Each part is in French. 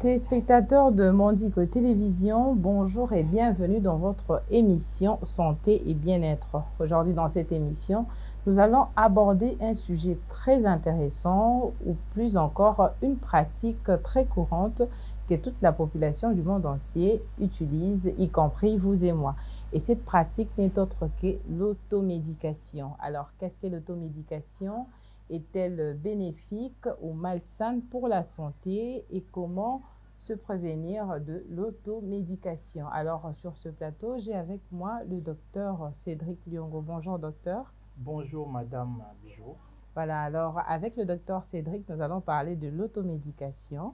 Téléspectateurs de Mondico Télévision, bonjour et bienvenue dans votre émission Santé et Bien-être. Aujourd'hui, dans cette émission, nous allons aborder un sujet très intéressant ou plus encore une pratique très courante que toute la population du monde entier utilise, y compris vous et moi. Et cette pratique n'est autre que l'automédication. Alors, qu'est-ce que l'automédication? Est-elle bénéfique ou malsaine pour la santé et comment se prévenir de l'automédication? Alors, sur ce plateau, j'ai avec moi le docteur Cédric Liongo. Bonjour, docteur. Bonjour, Madame Bijou. Voilà, alors avec le docteur Cédric, nous allons parler de l'automédication.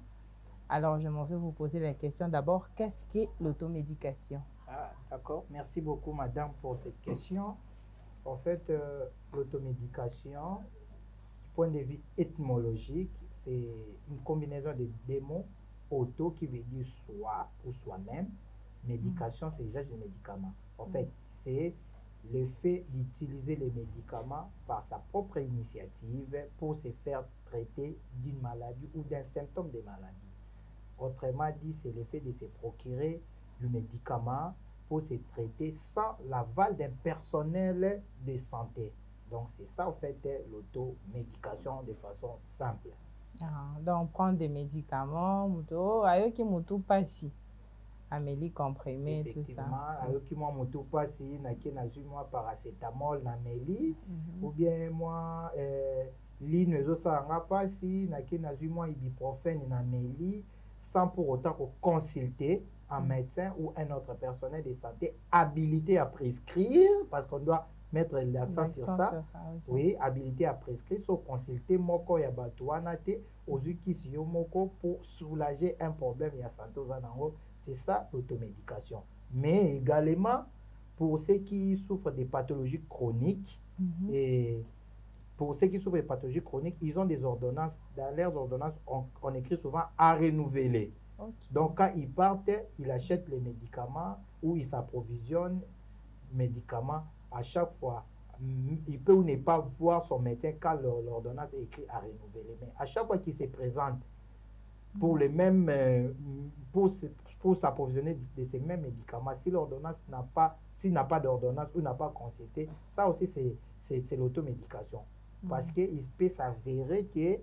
Alors, je m'en vais vous poser la question d'abord, qu'est-ce qu'est l'automédication? D'accord. Merci beaucoup, Madame, pour cette question. En fait, l'automédication, point de vue étymologique, c'est une combinaison de deux mots. Auto qui veut dire soi ou soi-même. Médication, c'est l'usage de médicaments. En fait, c'est le fait d'utiliser les médicaments par sa propre initiative pour se faire traiter d'une maladie ou d'un symptôme de maladie. Autrement dit, c'est le fait de se procurer du médicament pour se traiter sans l'aval d'un personnel de santé. Donc, c'est ça, en fait, l'automédication de façon simple. Donc, prendre des médicaments, ayoki mutu pasi, amélie comprimé, tout ça. Effectivement, ayoki moi mutu pasi, nake nazu moi paracétamol na meli, ou bien moi line ezo salanga pasi, nake nazu moi ibuprofène na meli, sans pour autant consulter un médecin ou un autre personnel de santé habilité à prescrire, parce qu'on doit mettre l'accent sur ça. Oui, habilité à prescrire, so consulter moko ya batuana te, ozuki siyo moko pour soulager un problème ya santé zanango. C'est ça l'automédication. Mais également, pour ceux qui souffrent de pathologies chroniques, et pour ceux qui souffrent de pathologies chroniques, ils ont des ordonnances. Dans leurs ordonnances, on écrit souvent à renouveler. Donc, quand ils partent, ils achètent les médicaments ou ils s'approvisionnent médicaments à chaque fois. Il peut ou ne pas voir son médecin quand l'ordonnance est écrite à renouveler. Mais à chaque fois qu'il se présente pour les mêmes, pour s'approvisionner de ces mêmes médicaments, si l'ordonnance n'a pas, s'il n'a pas d'ordonnance ou n'a pas consulté, ça aussi c'est l'automédication. Parce qu'il peut s'avérer que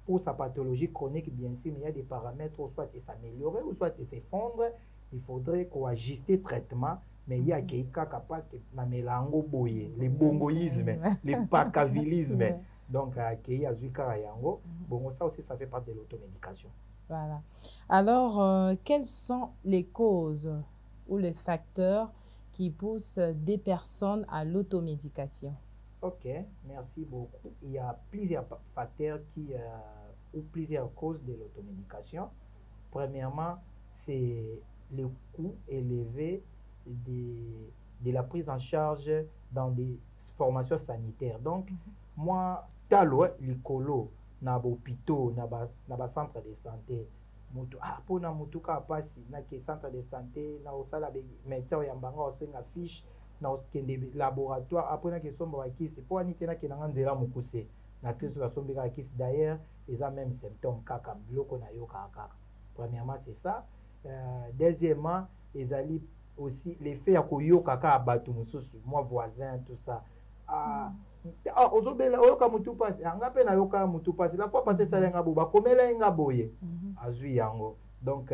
pour sa pathologie chronique, bien sûr, il y a des paramètres, soit il s'améliorer ou soit il s'effondre. Il faudrait qu'on ajuste le traitement, mais il y a quelqu'un capable de mélango boye, le bongoïsme, le pacavilisme. Donc, bon, ça aussi, ça fait partie de l'automédication. Voilà. Alors, quelles sont les causes ou les facteurs qui poussent des personnes à l'automédication? Ok, merci beaucoup. Il y a plusieurs facteurs ou plusieurs causes de l'automédication. Premièrement, c'est le coût élevé de la prise en charge dans des formations sanitaires. Donc, moi, talo likolo na hôpitaux, na ba centre de santé. Mutu pona mutu ka pasi na ke centre de santé na osala be médecin ya mbanga osenga fiche na okende laboratoire apona ke somba bakisi po ani tena ke na nzela mukuse na kristo la sombi ka kisi d'ailleurs ils ont même symptômes kaka biloko na yo kaka. Premièrement, c'est ça. Deuxièmement, ils allaient aussi l'effet ya koyoka ka batu mususu, moi voisin tout ça. Ozobela oyoka mutu pasi anga pe na yoka mutu pasi la fois passé ça lenga boba komela nga boye azui yango. Donc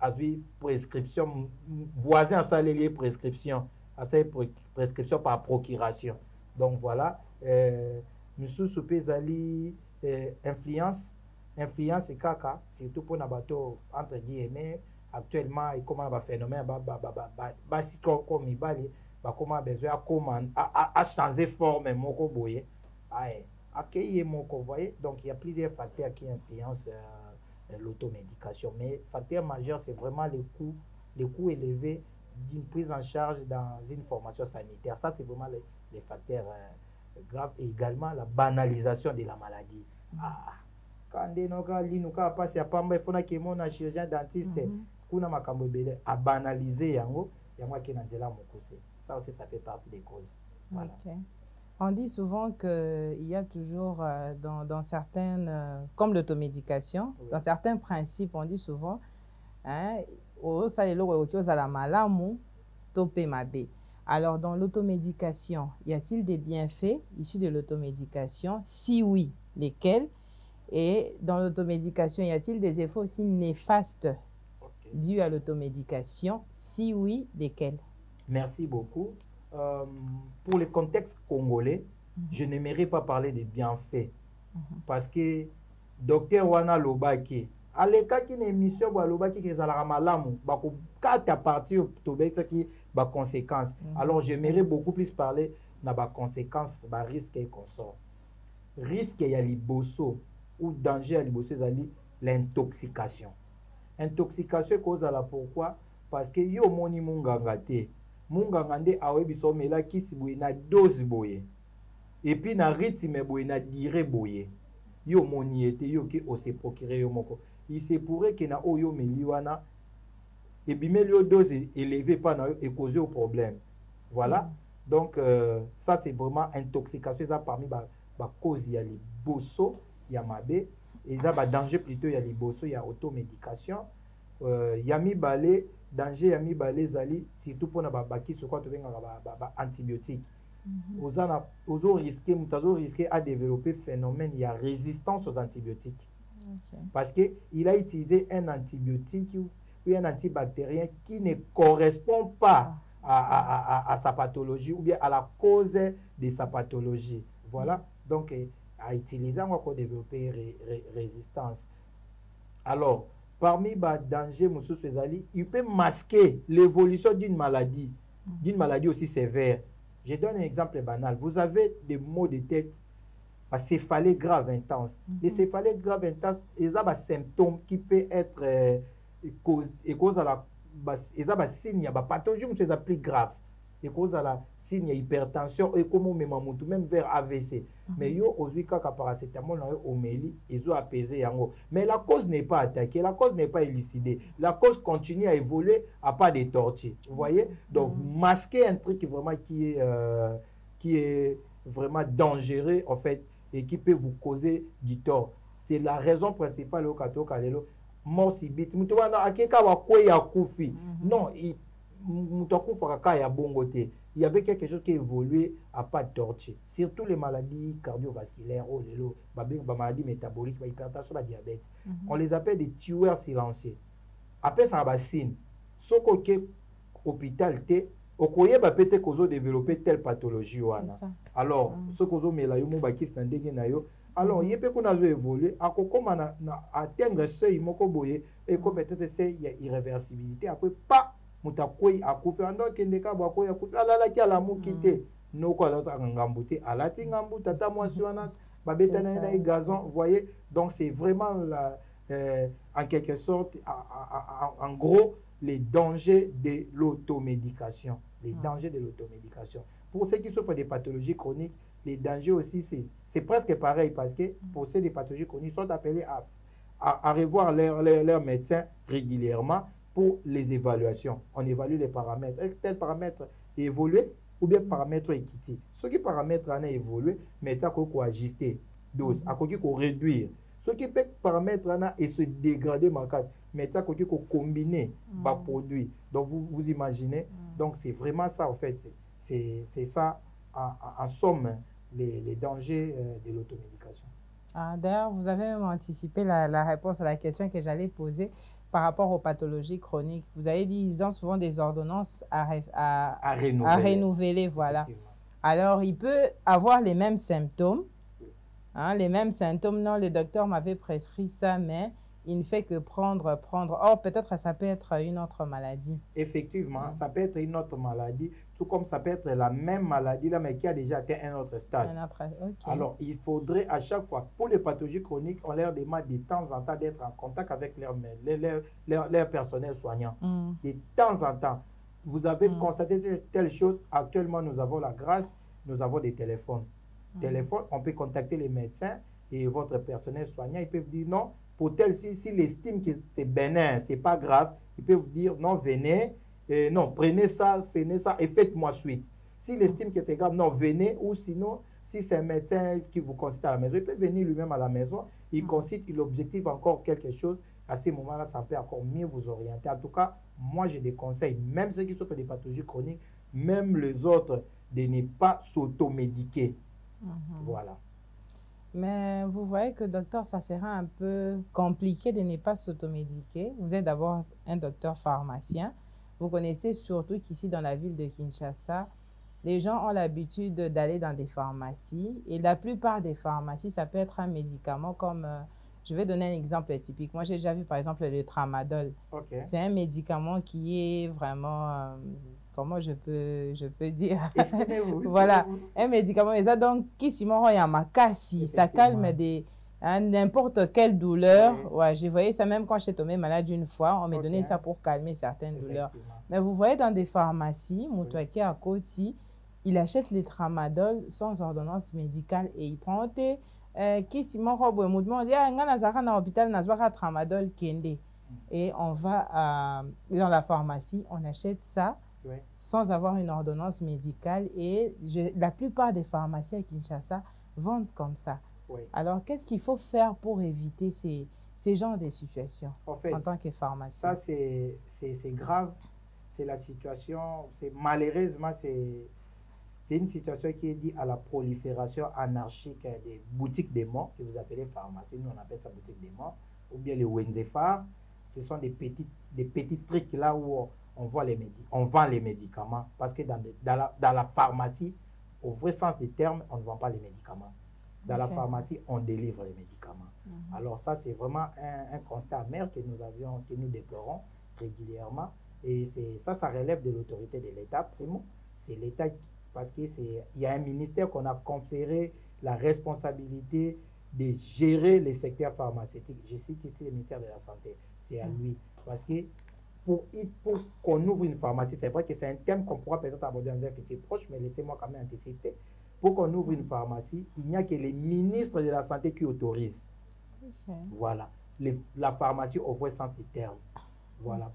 azui prescription voisin ça les prescription prescription par procuration. Donc voilà, mususu pe zali influence kaka surtout pour na bato entre guillemets actuellement il commence à phénomène basi comme ibali ba comment besoin à changer forme moko boye accueillir moko voyez. Donc il y a plusieurs facteurs qui influencent l'automédication, mais facteur majeur c'est vraiment le coût élevé d'une prise en charge dans une formation sanitaire. Ça c'est vraiment les facteurs graves, et également la banalisation de la maladie. Quand denoka linuka passe ya pamba il faut na kemona chirurgien dentiste kuna makambo ebele a banaliser yango ke na nzela mokuse. Ça aussi, ça fait partie des causes. Voilà. Okay. On dit souvent qu'il y a toujours dans certaines, comme l'automédication, Oui. dans certains principes, on dit souvent, hein, alors, dans l'automédication, y a-t-il des bienfaits issus de l'automédication? Si oui, lesquels? Et dans l'automédication, y a-t-il des effets aussi néfastes dus à l'automédication? Si oui, lesquels? Merci beaucoup. Pour le contexte congolais, je n'aimerais pas parler des bienfaits. Parce que docteur Wana Lobaki, à l'écart d'une émission, Lobaki qui est à la Ramalamu, à partir de la conséquence. Alors, j'aimerais beaucoup plus parler de la conséquence, de risque et consort. Risque, il y a les bosso, ou danger, il y a les bosso, l'intoxication. Intoxication, cause à la pourquoi? Parce que yo moni mungangate. Mungangande awe bisomela kisi boye na dose boye. Et puis na rythme boye na dire boye. Yo moni ete yo ki o se procurer yo moko. Il se pourrait que na oyo meliwana et bimeli yo dose élevée pas na et causer au problème. Voilà. Donc ça c'est vraiment intoxication ça parmi ba cause il y a les bosso, il y a mabe et là ba danger plutôt il y a les bosso, il y a automédication. Yami balé danger yami balé zali surtout pour na baki sur quoi tu venga ba antibiotique. Ozo risquer à développer phénomène il y a résistance aux antibiotiques. Parce que il a utilisé un antibiotique ou un antibactérien qui ne correspond pas à sa pathologie ou bien à la cause de sa pathologie. Voilà. Donc à utiliser on va développer résistance. Alors parmi les dangers, il peut masquer l'évolution d'une maladie aussi sévère. Je donne un exemple banal. Vous avez des maux de tête, à céphalée grave intense. Les céphalées grave intense, ils ont des symptômes qui peuvent être cause à la signe, il y a des pathologies qui sont plus graves. Et cause à la signe hypertension et comme même vers AVC. Mais yo aujourd'hui quand paracétamol au méli ils ont apaisé yango. Mais la cause n'est pas attaquée, la cause n'est pas élucidée. La cause continue à évoluer à pas des tortues. Vous voyez? Donc masquer un truc vraiment qui est vraiment dangereux en fait et qui peut vous causer du tort. C'est la raison principale au kato kalelo mort subite. Mutuwana akeka wa kweya kufi. Non, il y avait quelque chose qui évoluait à pas de torture. Surtout les maladies cardiovasculaires, les maladies métaboliques, l'hypertension, le diabète. On les appelle des tueurs silencieux. Après ça, un signe. Ce qui est hôpital, au courrier, peut-être qu'ils ont développé telle pathologie. Alors, ce qu'ils ont mis là, alors, il peut qu'on a évolué, à atteindre ce seuil, et comme peut-être c'est irréversibilité. Après, pas. Mutakoi akufi ando kendeka bako ya kutalala ki ala mukite noko ala ngambute alati ngambu tata mwasi wana babeta na gazon. Vous voyez, donc c'est vraiment en quelque sorte en gros les dangers de l'automédication, les dangers de l'automédication. Pour ceux qui souffrent des pathologies chroniques, les dangers aussi c'est presque pareil parce que pour ceux des pathologies chroniques sont appelés à revoir leur médecin régulièrement pour les évaluations. On évalue les paramètres. Est-ce que tel paramètre est évolué ou bien paramètre est quitté? Ce qui paramètre a évolué, mais il faut ajuster dose, il faut réduire. Ce qui peut paramètre et se dégrader, mais il faut combiner les produits. Donc vous imaginez, donc c'est vraiment ça en fait. C'est ça en somme les dangers de l'automédication. D'ailleurs, vous avez même anticipé la réponse à la question que j'allais poser par rapport aux pathologies chroniques. Vous avez dit qu'ils ont souvent des ordonnances à renouveler. Voilà. Alors, il peut avoir les mêmes symptômes. Les mêmes symptômes. Non, le docteur m'avait prescrit ça, mais il ne fait que prendre. Or, peut-être ça peut être une autre maladie. Effectivement, ça peut être une autre maladie, tout comme ça peut être la même maladie, là, mais qui a déjà atteint un autre stade. Alors, il faudrait à chaque fois, pour les pathologies chroniques, on leur demande de temps en temps d'être en contact avec leur personnel soignant. De temps en temps. Vous avez constaté telle chose, actuellement, nous avons la grâce, nous avons des téléphones. Téléphone, on peut contacter les médecins et votre personnel soignant, ils peuvent dire non. Pour tel, s'il estime que c'est bénin, c'est pas grave, il peut vous dire non, venez, non, prenez ça et faites-moi suite. S'il estime que c'est grave, non, venez, ou sinon, Si c'est un médecin qui vous consulte à la maison, il peut venir lui-même à la maison, il consulte, il objective encore quelque chose. À ce moment-là, ça peut encore mieux vous orienter. En tout cas, moi, j'ai des conseils, même ceux qui souffrent des pathologies chroniques, même les autres, de ne pas s'automédiquer. Voilà. Mais vous voyez que, docteur, ça sera un peu compliqué de ne pas s'automédiquer. Vous êtes d'abord un docteur pharmacien. Vous connaissez surtout qu'ici, dans la ville de Kinshasa, les gens ont l'habitude d'aller dans des pharmacies. Et la plupart des pharmacies, ça peut être un médicament comme... je vais donner un exemple typique. Moi, j'ai déjà vu, par exemple, le tramadol. Okay. C'est un médicament qui est vraiment... comment je peux dire? Exprimez-vous. Voilà, un médicament. Et ça, donc, qui s'y mord, il y a ma casse. Ça calme n'importe quelle douleur. Oui. Ouais, j'ai voyé ça même quand j'étais tombée malade une fois. On m'a donné ça pour calmer certaines douleurs. Mais vous voyez dans des pharmacies, Moutouaki à Koti, il achète les tramadol sans ordonnance médicale et il prend tes qui s'y mord au mouvement. On dit, ah, on a hôpital, on a tramadol kende. Et on va dans la pharmacie, on achète ça. Oui. Sans avoir une ordonnance médicale et la plupart des pharmacies à Kinshasa vendent comme ça. Oui. Alors, qu'est-ce qu'il faut faire pour éviter ces genres de situations en tant que pharmacien? Ça, c'est grave. C'est la situation, malheureusement, c'est une situation qui est due à la prolifération anarchique des boutiques des morts, que vous appelez pharmacie, nous on appelle ça boutique des morts, ou bien les Wenzefar. Ce sont des petits trucs là où on vend les médicaments, parce que dans la pharmacie, au vrai sens du terme, on ne vend pas les médicaments. Dans la pharmacie, on délivre les médicaments. Alors ça, c'est vraiment un constat amer que nous déplorons régulièrement. Et ça relève de l'autorité de l'État, primo. C'est l'État, parce qu'il y a un ministère qu'on a conféré la responsabilité de gérer les secteurs pharmaceutiques. Je cite ici le ministère de la Santé. C'est à lui. Parce que pour qu'on ouvre une pharmacie, c'est vrai que c'est un thème qu'on pourra peut-être aborder dans un futur proche, mais laissez-moi quand même anticiper. Pour qu'on ouvre une pharmacie, il n'y a que les ministres de la Santé qui autorisent. Voilà. La pharmacie au vrai sens du terme. Voilà.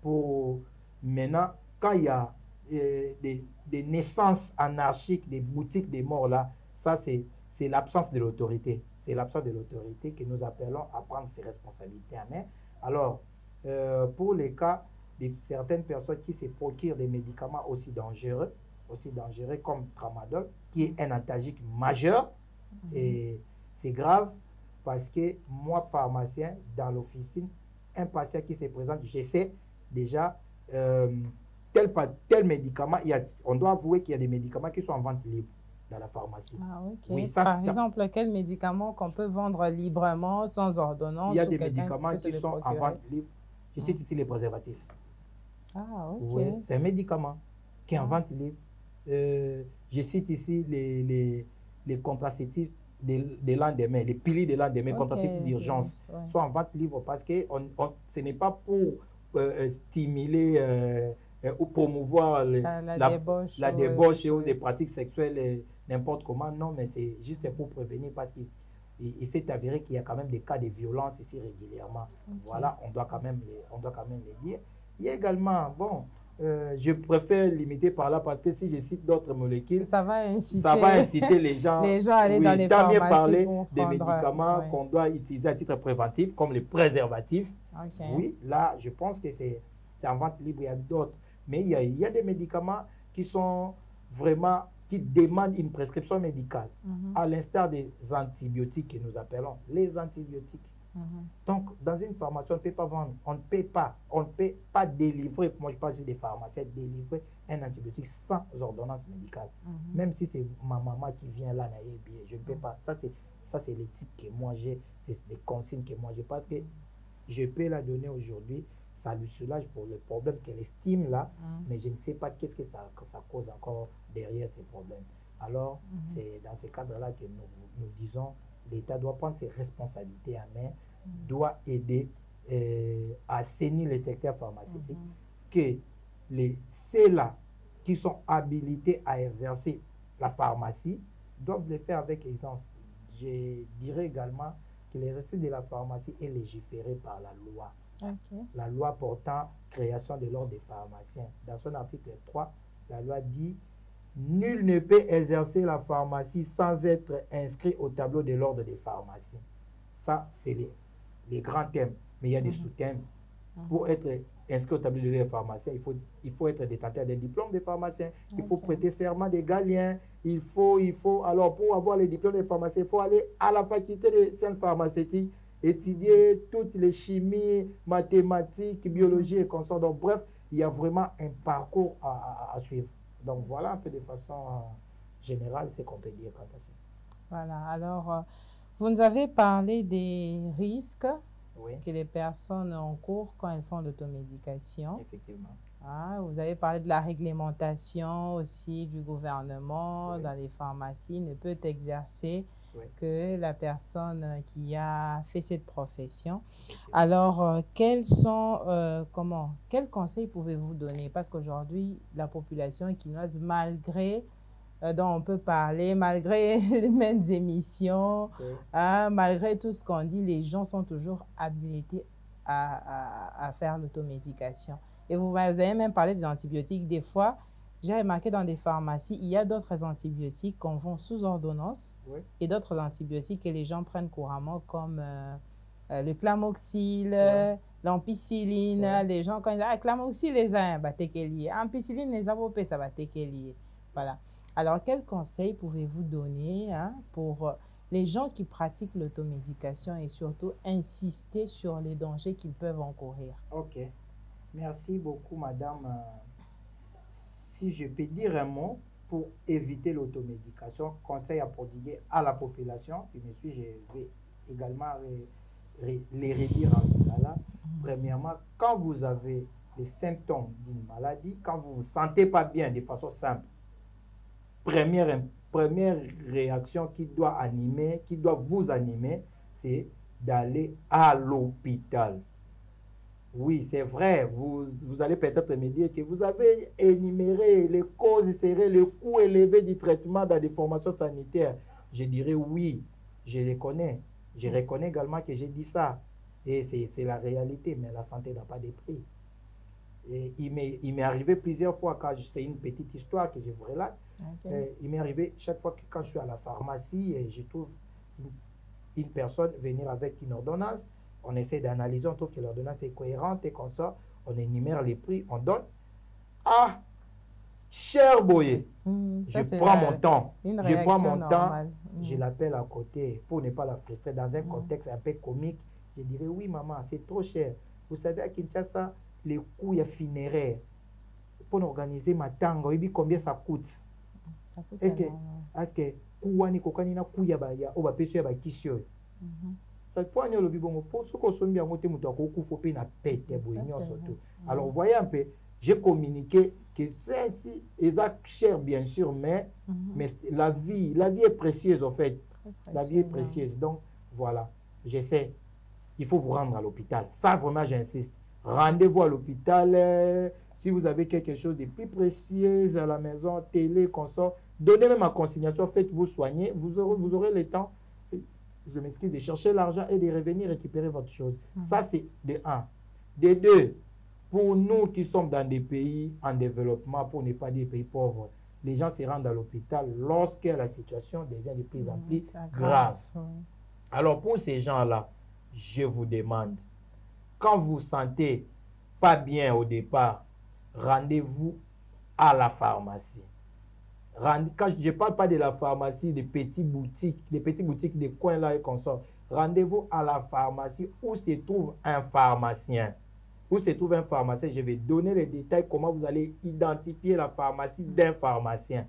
Maintenant, quand il y a des naissances anarchiques, des boutiques des morts là, ça c'est l'absence de l'autorité. C'est l'absence de l'autorité que nous appelons à prendre ses responsabilités en main. Alors, pour les cas de certaines personnes qui se procurent des médicaments aussi dangereux comme tramadol, qui est un antalgique majeur, c'est grave parce que moi, pharmacien, dans l'officine, un patient qui se présente, j'essaie déjà tel médicament, on doit avouer qu'il y a des médicaments qui sont en vente libre dans la pharmacie. Ah, okay. Oui, ça, par exemple, quel médicament qu'on peut vendre librement, sans ordonnance? Il y a des médicaments qui sont en vente libre. Je cite ici les préservatifs. Ah, ok. Oui, c'est un médicament qui est en vente libre. Je cite ici les contraceptifs des lendemains, les piliers des lendemains, contraceptifs d'urgence, sont en vente libre parce que ce n'est pas pour stimuler ou promouvoir la débauche ou des pratiques sexuelles n'importe comment, non, mais c'est juste pour prévenir parce qu'il s'est avéré qu'il y a quand même des cas de violence ici régulièrement. Voilà, on doit quand même les dire. Il y a également, je préfère limiter par là parce que si je cite d'autres molécules, ça va inciter les gens à aller dans les pharmacies. Mieux parler des médicaments qu'on doit utiliser à titre préventif, comme les préservatifs. Oui, là, je pense que c'est en vente libre, il y a d'autres. Mais il y a des médicaments qui demandent une prescription médicale, à l'instar des antibiotiques que nous appelons les antibiotiques. Donc, dans une pharmacie, on ne peut pas vendre, on ne peut pas délivrer, moi je parle ici des pharmaciens, délivrer un antibiotique sans ordonnance médicale. Même si c'est ma maman qui vient là, je ne peux pas. Ça, c'est l'éthique que moi j'ai, c'est des consignes que moi j'ai, parce que je peux la donner aujourd'hui, ça lui soulage pour le problème qu'elle estime là, mais je ne sais pas qu'est-ce que ça cause encore derrière ces problèmes. Alors, c'est dans ce cadre-là que nous disons, l'État doit prendre ses responsabilités en main, doit aider à assainir le secteur pharmaceutique, que ceux-là qui sont habilités à exercer la pharmacie doivent le faire avec aisance. Je dirais également que l'exercice de la pharmacie est légiféré par la loi. La loi portant création de l'ordre des pharmaciens. Dans son article 3, la loi dit Nul ne peut exercer la pharmacie sans être inscrit au tableau de l'ordre des pharmacies. Ça, c'est les grands thèmes. Mais il y a des sous-thèmes. Pour être inscrit au tableau de l'ordre des pharmaciens, il faut être détenteur d'un diplôme de pharmacien. Il faut prêter serment des Galiens. Alors, pour avoir les diplômes de pharmacien, il faut aller à la faculté de sciences pharmaceutiques, étudier toutes les chimies, mathématiques, biologie et consorts. Donc, bref, il y a vraiment un parcours à suivre. Donc, voilà un peu de façon générale ce qu'on peut dire quant à ça. Voilà. Alors, vous nous avez parlé des risques que les personnes encourent quand elles font l'automédication. Effectivement. Ah, vous avez parlé de la réglementation aussi du gouvernement dans les pharmacies ne peut exercer que la personne qui a fait cette profession. Alors, quels conseils pouvez-vous donner? Parce qu'aujourd'hui, la population équinoise, malgré dont on peut parler, malgré les mêmes émissions, malgré tout ce qu'on dit, les gens sont toujours habilités à faire l'automédication. Et vous avez même parlé des antibiotiques. Des fois, j'ai remarqué dans des pharmacies, il y a d'autres antibiotiques qu'on vend sous ordonnance et d'autres antibiotiques que les gens prennent couramment comme le clamoxyl, l'ampicilline. Les gens, quand ils disent « clamoxyl, les uns, ampicilline, les avopés, ça va t'équilier. » Voilà. Alors, quels conseils pouvez-vous donner pour les gens qui pratiquent l'automédication et surtout insister sur les dangers qu'ils peuvent encourir? Ok. Merci beaucoup, madame. Si je peux dire un mot pour éviter l'automédication, conseil à prodiguer à la population, qui me suit, je vais également les redire en là. Premièrement, quand vous avez les symptômes d'une maladie, quand vous ne vous sentez pas bien de façon simple, première réaction qui doit vous animer, c'est d'aller à l'hôpital. Oui, c'est vrai, vous allez peut-être me dire que vous avez énuméré les causes, serait le coût élevé du traitement dans des formations sanitaires. Je dirais oui, je les connais. Je reconnais également que j'ai dit ça. Et c'est la réalité, mais la santé n'a pas de prix. Et il m'est arrivé plusieurs fois, c'est une petite histoire que je vous relate. Il m'est arrivé chaque fois que quand je suis à la pharmacie et je trouve une personne venir avec une ordonnance, on essaie d'analyser, on trouve que l'ordonnance est cohérente et qu'on sort, on énumère les prix, on donne. Ah, cher Boyer, je prends mon temps. Je l'appelle à côté pour ne pas la frustrer dans un contexte un peu comique. Je dirais, oui maman, c'est trop cher. Vous savez, à Kinshasa, les coûts funéraires, pour organiser ma tango, combien ça coûte? Est-ce que kouani kokani na kuya ba ya oba peso ya ba kisio? Alors, vous voyez un peu, j'ai communiqué que c'est cher, bien sûr, mais la vie est précieuse, en fait. La vie est précieuse. Donc, voilà, j'essaie. Il faut vous rendre à l'hôpital. Ça, vraiment, j'insiste. Rendez-vous à l'hôpital. Si vous avez quelque chose de plus précieux à la maison, télé, consort, donnez même ma consignation, faites-vous soigner. Vous aurez le temps. Je m'excuse, de chercher l'argent et de revenir récupérer votre chose. Ça, c'est de un. De deux, pour nous qui sommes dans des pays en développement, pour ne pas dire pays pauvres, les gens se rendent à l'hôpital lorsque la situation devient de plus en plus grave. Alors, pour ces gens-là, je vous demande, quand vous ne vous sentez pas bien au départ, rendez-vous à la pharmacie. Quand je ne parle pas de la pharmacie, des petites boutiques des coins là et qu'on sort. Rendez-vous à la pharmacie où se trouve un pharmacien. Où se trouve un pharmacien, je vais donner les détails, comment vous allez identifier la pharmacie d'un pharmacien.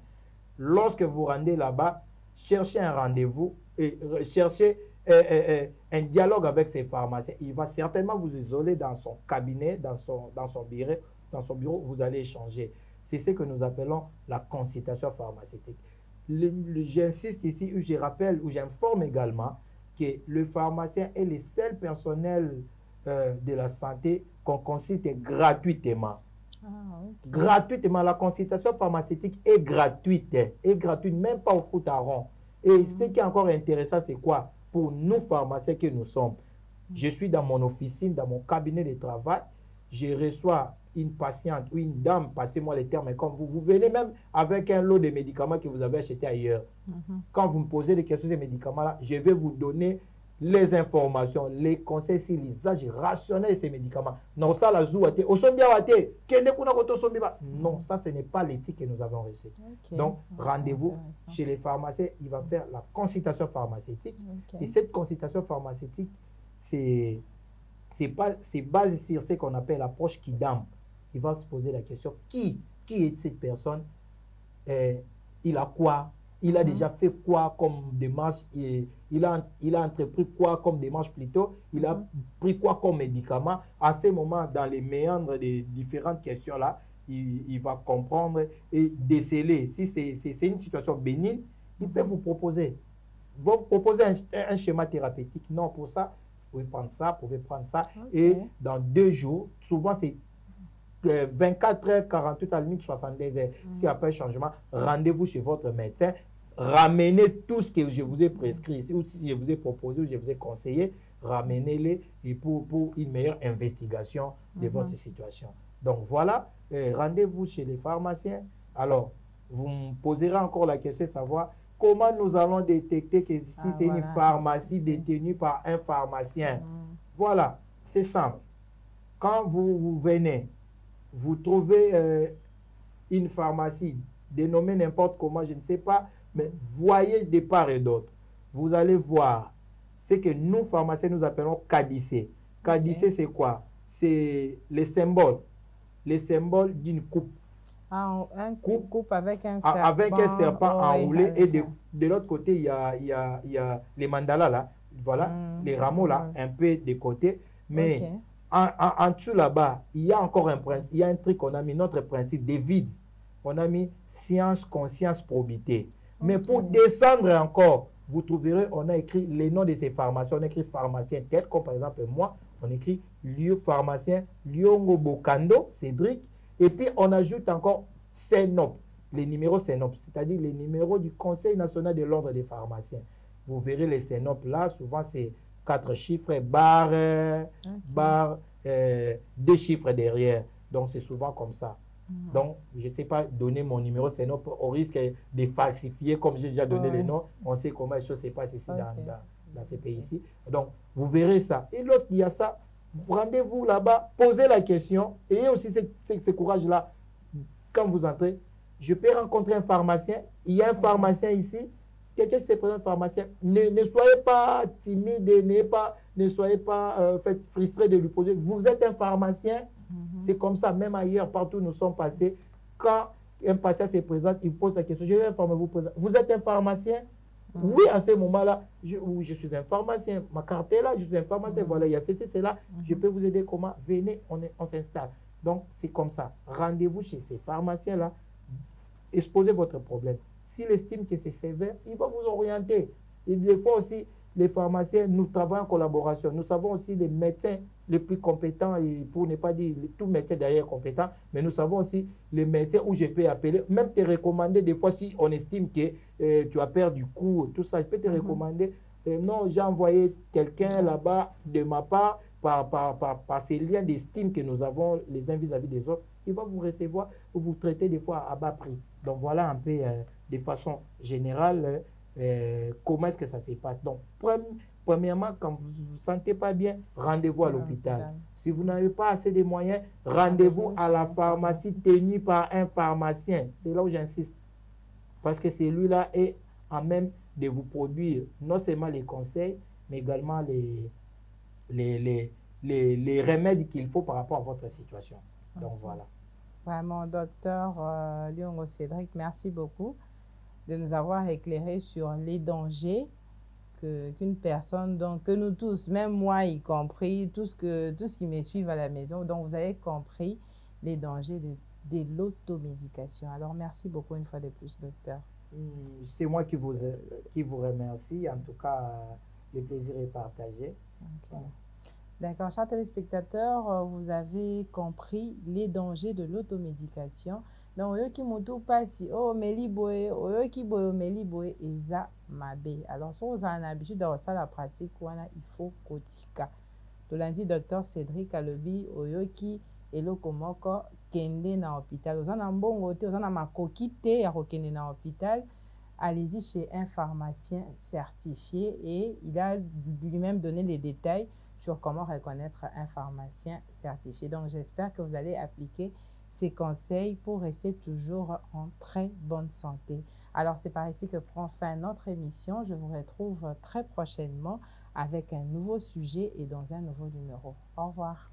Lorsque vous rendez là-bas, cherchez un rendez-vous et cherchez un dialogue avec ces pharmaciens. Il va certainement vous isoler dans son cabinet, dans son bureau, vous allez échanger. C'est ce que nous appelons la consultation pharmaceutique. J'insiste ici, où je rappelle, où j'informe également que le pharmacien est le seul personnel de la santé qu'on consulte gratuitement. Gratuitement, la consultation pharmaceutique est gratuite, même pas au foot à rond. Et ce qui est encore intéressant, c'est quoi? Pour nous pharmaciens que nous sommes, je suis dans mon officine, dans mon cabinet de travail, je reçois une patiente ou une dame, passez-moi les termes, mais comme vous venez même avec un lot de médicaments que vous avez acheté ailleurs. Quand vous me posez des questions sur ces médicaments-là, je vais vous donner les informations, les conseils sur l'usage rationnel de ces médicaments. Non, ça, la zouate, non, ça, ce n'est pas l'éthique que nous avons reçue. Donc, rendez-vous chez les pharmaciens, il va faire la consultation pharmaceutique. Et cette consultation pharmaceutique, c'est basé sur ce qu'on appelle l'approche Kidam. Il va se poser la question, qui est cette personne? Il a quoi? Il a déjà fait quoi comme démarche? Il a entrepris quoi comme démarche plutôt? Il a pris quoi comme médicament? À ce moment, dans les méandres des différentes questions-là, il va comprendre et déceler. Si c'est une situation bénigne, il peut vous proposer un schéma thérapeutique. Non, pour ça, vous pouvez prendre ça, vous pouvez prendre ça. Et dans 2 jours, souvent c'est 24 heures, 48 à la limite 72 heures. S'il n'y a pas de changement, rendez-vous chez votre médecin. Ramenez tout ce que je vous ai prescrit ici, ou si je vous ai proposé, ou je vous ai conseillé, ramenez-les pour une meilleure investigation de votre situation. Donc voilà, rendez-vous chez les pharmaciens. Alors, vous me poserez encore la question de savoir comment nous allons détecter que ici c'est une pharmacie détenue par un pharmacien. Voilà, c'est simple. Quand vous venez, vous trouvez une pharmacie dénommée n'importe comment, je ne sais pas, mais voyez de part et d'autre. Vous allez voir ce que nous, pharmaciens, nous appelons cadicé. Cadicé, c'est quoi? C'est les symboles d'une coupe. Un coupe avec un serpent. Avec un serpent enroulé. Et de l'autre côté, il y a les mandalas là. Voilà, les rameaux là, un peu de côté. Mais en dessous là-bas, il y a encore un principe. Il y a un truc qu'on a mis, notre principe des vides. On a mis science, conscience, probité. Mais pour descendre encore, vous trouverez, on a écrit les noms de ces pharmaciens. On a écrit pharmacien tel, comme par exemple moi, on écrit pharmacien Lyongo Bokando, Cédric. Et puis on ajoute encore CENOP, les numéros CENOP, c'est-à-dire les numéros du Conseil national de l'ordre des pharmaciens. Vous verrez les CENOP là, souvent c'est 4 chiffres, barre, 2 chiffres derrière. Donc c'est souvent comme ça. Donc, je ne sais pas donner mon numéro CENOP au risque de falsifier, comme j'ai déjà donné les noms. On sait comment les choses se passent ici dans ces pays-ci. Donc, vous verrez ça. Et lorsqu'il y a ça, rendez-vous là-bas, posez la question. Ayez aussi ce courage-là. Quand vous entrez, je peux rencontrer un pharmacien. Il y a un pharmacien ici. Quelqu'un qui se présente pharmacien. Ne soyez pas timide, ne soyez pas frustré de lui poser. Vous êtes un pharmacien. C'est comme ça, même ailleurs, partout où nous sommes passés. Quand un patient se présente, il pose la question, je vais informer vous. Vous êtes un pharmacien? Oui, à ce moment-là, je suis un pharmacien. Ma carte est là, je suis un pharmacien. Voilà, il y a ceci, cela. Je peux vous aider comment? Venez, on s'installe. Donc, c'est comme ça. Rendez-vous chez ces pharmaciens-là. Exposez votre problème. S'il estime que c'est sévère, il va vous orienter. Et des fois aussi, les pharmaciens, nous travaillons en collaboration. Nous savons aussi les médecins les plus compétents, et pour ne pas dire tout médecin derrière compétent, mais nous savons aussi les médecins où je peux appeler, même te recommander des fois si on estime que tu as perdu du coup, tout ça, je peux te recommander. Non, j'ai envoyé quelqu'un là-bas de ma part par ces liens d'estime que nous avons les uns vis-à-vis des autres. Il va vous recevoir, vous traiter des fois à bas prix. Donc voilà un peu de façon générale comment est-ce que ça se passe. Donc premièrement, quand vous ne vous sentez pas bien, rendez-vous à l'hôpital. Si vous n'avez pas assez de moyens, rendez-vous à la pharmacie tenue par un pharmacien. C'est là où j'insiste. Parce que celui-là est en même de vous produire non seulement les conseils, mais également les remèdes qu'il faut par rapport à votre situation. Donc voilà. Vraiment, docteur Lyongo Cédric, merci beaucoup de nous avoir éclairé sur les dangers qu'une personne, donc que nous tous, même moi y compris, tous qui me suivent à la maison, donc vous avez compris les dangers de l'automédication. Alors merci beaucoup une fois de plus, docteur. C'est moi qui vous remercie. En tout cas, le plaisir est partagé. Okay. D'accord, chers téléspectateurs, vous avez compris les dangers de l'automédication. Donc, oyoki mutu pasi o meli boye oyoki boye meli boye eza mabe. Alors, si vous avez l'habitude de ça la pratique, il faut kotika. To lundi, docteur Cédric Alobi oyoki eloko moko kende na hôpital. Oza na mbongo te, oza na makoki te ya kokende na hôpital, allez-y chez un pharmacien certifié et il a lui-même donné les détails sur comment reconnaître un pharmacien certifié. Donc, j'espère que vous allez appliquer ces conseils pour rester toujours en très bonne santé. Alors, c'est par ici que prend fin notre émission. Je vous retrouve très prochainement avec un nouveau sujet et dans un nouveau numéro. Au revoir.